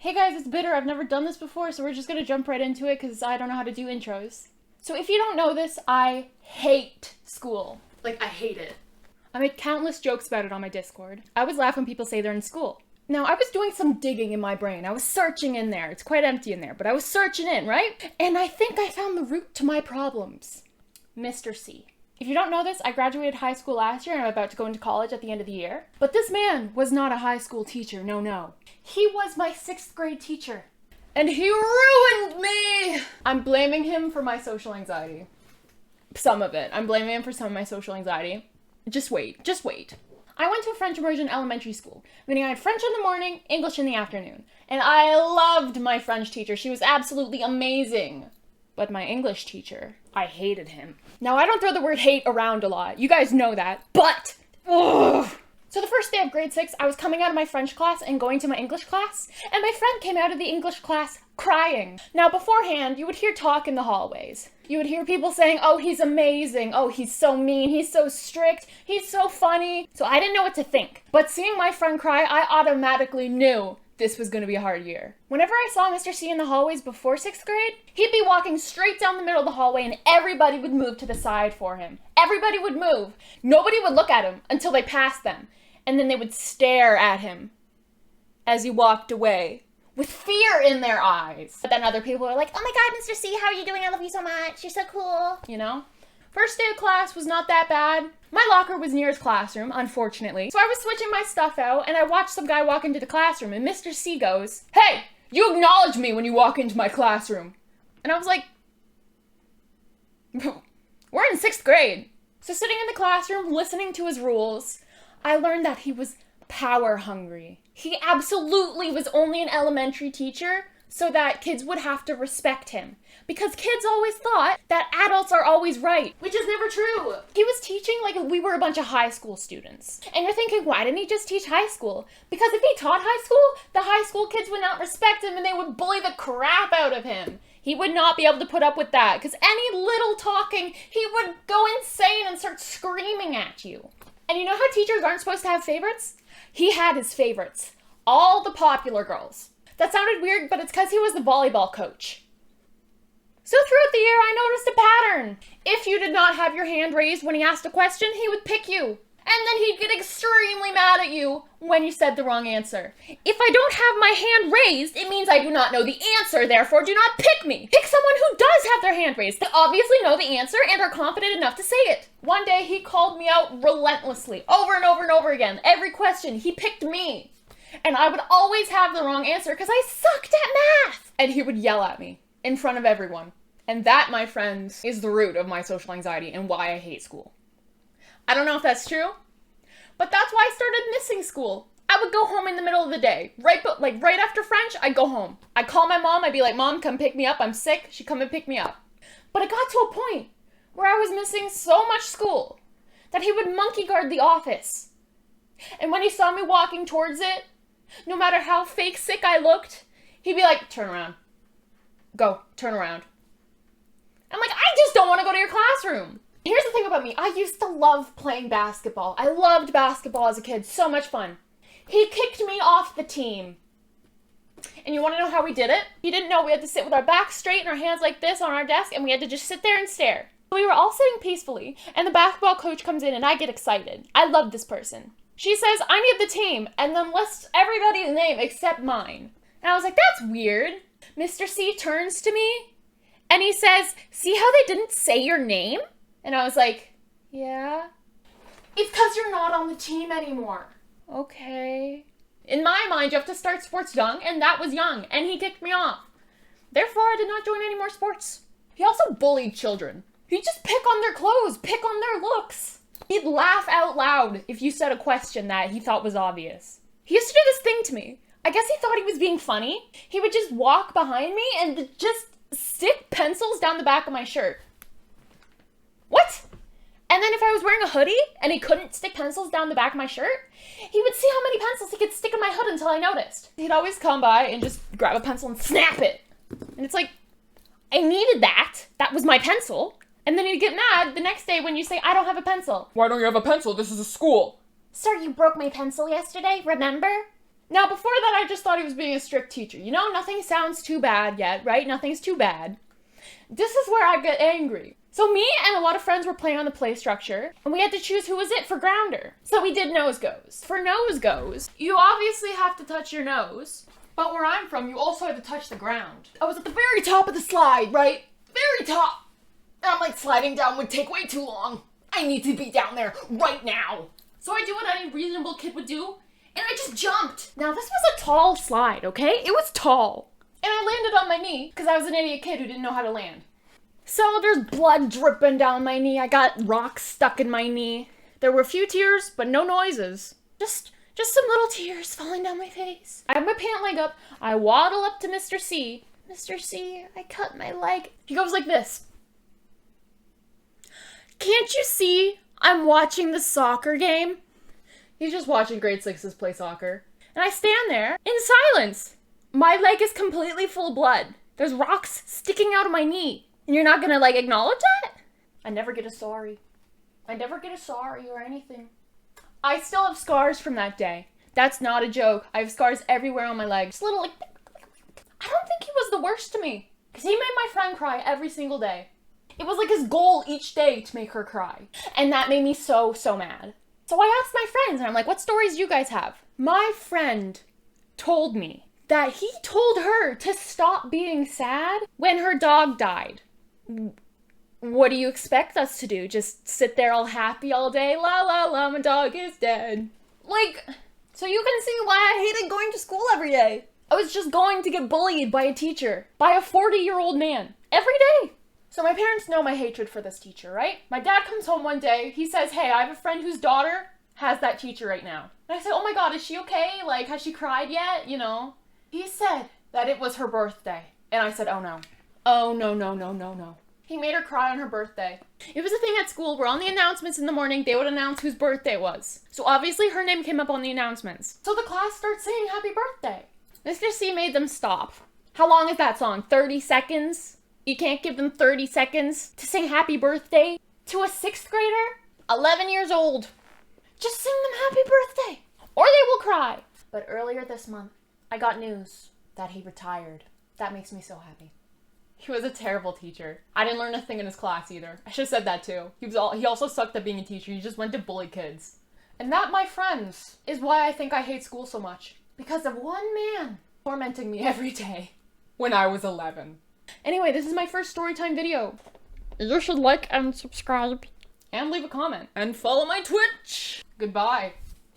Hey guys, it's Bitter. I've never done this before, so we're just gonna jump right into it because I don't know how to do intros. So if you don't know this, I hate school. Like, I hate it. I made countless jokes about it on my Discord. I always laugh when people say they're in school. Now, I was doing some digging in my brain. I was searching in there. It's quite empty in there, but I was searching in, right? And I think I found the root to my problems. Mr. C. If you don't know this, I graduated high school last year and I'm about to go into college at the end of the year. But this man was not a high school teacher, no. He was my 6th grade teacher. And he ruined me! I'm blaming him for my social anxiety. Some of it. I'm blaming him for some of my social anxiety. Just wait. I went to a French immersion elementary school, meaning I had French in the morning, English in the afternoon. And I loved my French teacher. She was absolutely amazing. But my English teacher, I hated him. Now, I don't throw the word hate around a lot. You guys know that. But, ugh. So the first day of grade 6, I was coming out of my French class and going to my English class, and my friend came out of the English class crying. Now, beforehand, you would hear talk in the hallways. You would hear people saying, oh, he's amazing. Oh, he's so mean. He's so strict. He's so funny. So I didn't know what to think. But seeing my friend cry, I automatically knew this was going to be a hard year. Whenever I saw Mr. C in the hallways before 6th grade, he'd be walking straight down the middle of the hallway and everybody would move to the side for him. Everybody would move. Nobody would look at him until they passed them. And then they would stare at him as he walked away with fear in their eyes. But then other people were like, oh my God, Mr. C, how are you doing? I love you so much. You're so cool. You know? First day of class was not that bad. My locker was near his classroom, unfortunately. So I was switching my stuff out and I watched some guy walk into the classroom and Mr. C goes, hey, you acknowledge me when you walk into my classroom. And I was like, we're in 6th grade. So sitting in the classroom, listening to his rules, I learned that he was power hungry. He absolutely was only an elementary teacher so that kids would have to respect him. Because kids always thought that adults are always right, which is never true. He was teaching like we were a bunch of high school students. And you're thinking, why didn't he just teach high school? Because if he taught high school, the high school kids would not respect him and they would bully the crap out of him. He would not be able to put up with that because any little talking, he would go insane and start screaming at you. And you know how teachers aren't supposed to have favorites? He had his favorites. All the popular girls. That sounded weird, but it's because he was the volleyball coach. So throughout the year, I noticed a pattern. If you did not have your hand raised when he asked a question, he would pick you. And then he'd get extremely mad at you when you said the wrong answer. If I don't have my hand raised, it means I do not know the answer, therefore do not pick me. Pick someone who does have their hand raised. They obviously know the answer and are confident enough to say it. One day, he called me out relentlessly, over and over and over again. Every question, he picked me. And I would always have the wrong answer because I sucked at math. And he would yell at me in front of everyone. And that, my friends, is the root of my social anxiety and why I hate school. I don't know if that's true, but that's why I started missing school. I would go home in the middle of the day. Right after French, I'd go home. I'd call my mom. I'd be like, Mom, come pick me up. I'm sick. She'd come and pick me up. But it got to a point where I was missing so much school that he would monkey guard the office. And when he saw me walking towards it, no matter how fake sick I looked, he'd be like, turn around. Go, turn around. I'm like, I just don't want to go to your classroom. Here's the thing about me. I used to love playing basketball. I loved basketball as a kid. So much fun. He kicked me off the team. And you want to know how we did it? He didn't know we had to sit with our backs straight and our hands like this on our desk, and we had to just sit there and stare. We were all sitting peacefully, and the basketball coach comes in, and I get excited. I love this person. She says, I need the team, and then lists everybody's name except mine. And I was like, that's weird. Mr. C turns to me, and he says, see how they didn't say your name? And I was like, yeah. It's because you're not on the team anymore. Okay. In my mind, you have to start sports young, and that was young, and he kicked me off. Therefore, I did not join any more sports. He also bullied children. He'd just pick on their clothes, pick on their looks. He'd laugh out loud if you said a question that he thought was obvious. He used to do this thing to me. I guess he thought he was being funny. He would just walk behind me and just stick pencils down the back of my shirt. What? And then if I was wearing a hoodie and he couldn't stick pencils down the back of my shirt, he would see how many pencils he could stick in my hood until I noticed. He'd always come by and just grab a pencil and snap it. And it's like, I needed that. That was my pencil. And then he'd get mad the next day when you say, I don't have a pencil. Why don't you have a pencil? This is a school. Sir, you broke my pencil yesterday, remember? Now, before that, I just thought he was being a strict teacher. You know, nothing sounds too bad yet, right? Nothing's too bad. This is where I get angry. So me and a lot of friends were playing on the play structure, and we had to choose who was it for grounder. So we did nose goes. For nose goes, you obviously have to touch your nose, but where I'm from, you also have to touch the ground. I was at the very top of the slide, right? Very top. And I'm like, sliding down would take way too long. I need to be down there right now. So I do what any reasonable kid would do, and I just jumped. Now this was a tall slide, okay? It was tall. And I landed on my knee, because I was an idiot kid who didn't know how to land. So there's blood dripping down my knee. I got rocks stuck in my knee. There were a few tears, but no noises. Just some little tears falling down my face. I have my pant leg up. I waddle up to Mr. C. Mr. C, I cut my leg. He goes like this. Can't you see I'm watching the soccer game? He's just watching grade 6s play soccer. And I stand there in silence. My leg is completely full of blood. There's rocks sticking out of my knee. And you're not gonna, like, acknowledge that? I never get a sorry. I never get a sorry or anything. I still have scars from that day. That's not a joke. I have scars everywhere on my legs. Just little, like, I don't think he was the worst to me. Because he made my friend cry every single day. It was like his goal each day to make her cry. And that made me so, so mad. So I asked my friends, and I'm like, what stories do you guys have? My friend told me that he told her to stop being sad when her dog died. What do you expect us to do? Just sit there all happy all day? La la la, my dog is dead. Like, so you can see why I hated going to school every day. I was just going to get bullied by a teacher, by a 40-year-old man, every day. So my parents know my hatred for this teacher, right? My dad comes home one day, he says, hey, I have a friend whose daughter has that teacher right now. And I said, oh my God, is she okay? Like, has she cried yet? You know? He said that it was her birthday. And I said, oh no. Oh no, no, no, no, no. He made her cry on her birthday. It was a thing at school where on the announcements in the morning, they would announce whose birthday it was. So obviously her name came up on the announcements. So the class starts saying happy birthday. Mr. C made them stop. How long is that song? 30 seconds? You can't give them 30 seconds to sing happy birthday to a 6th grader? 11 years old. Just sing them happy birthday or they will cry. But earlier this month, I got news that he retired. That makes me so happy. He was a terrible teacher. I didn't learn a thing in his class either. I should have said that too. He also sucked at being a teacher. He just went to bully kids. And that, my friends, is why I think I hate school so much. Because of one man tormenting me every day when I was 11. Anyway, this is my first storytime video. You should like and subscribe. And leave a comment. And follow my Twitch. Goodbye.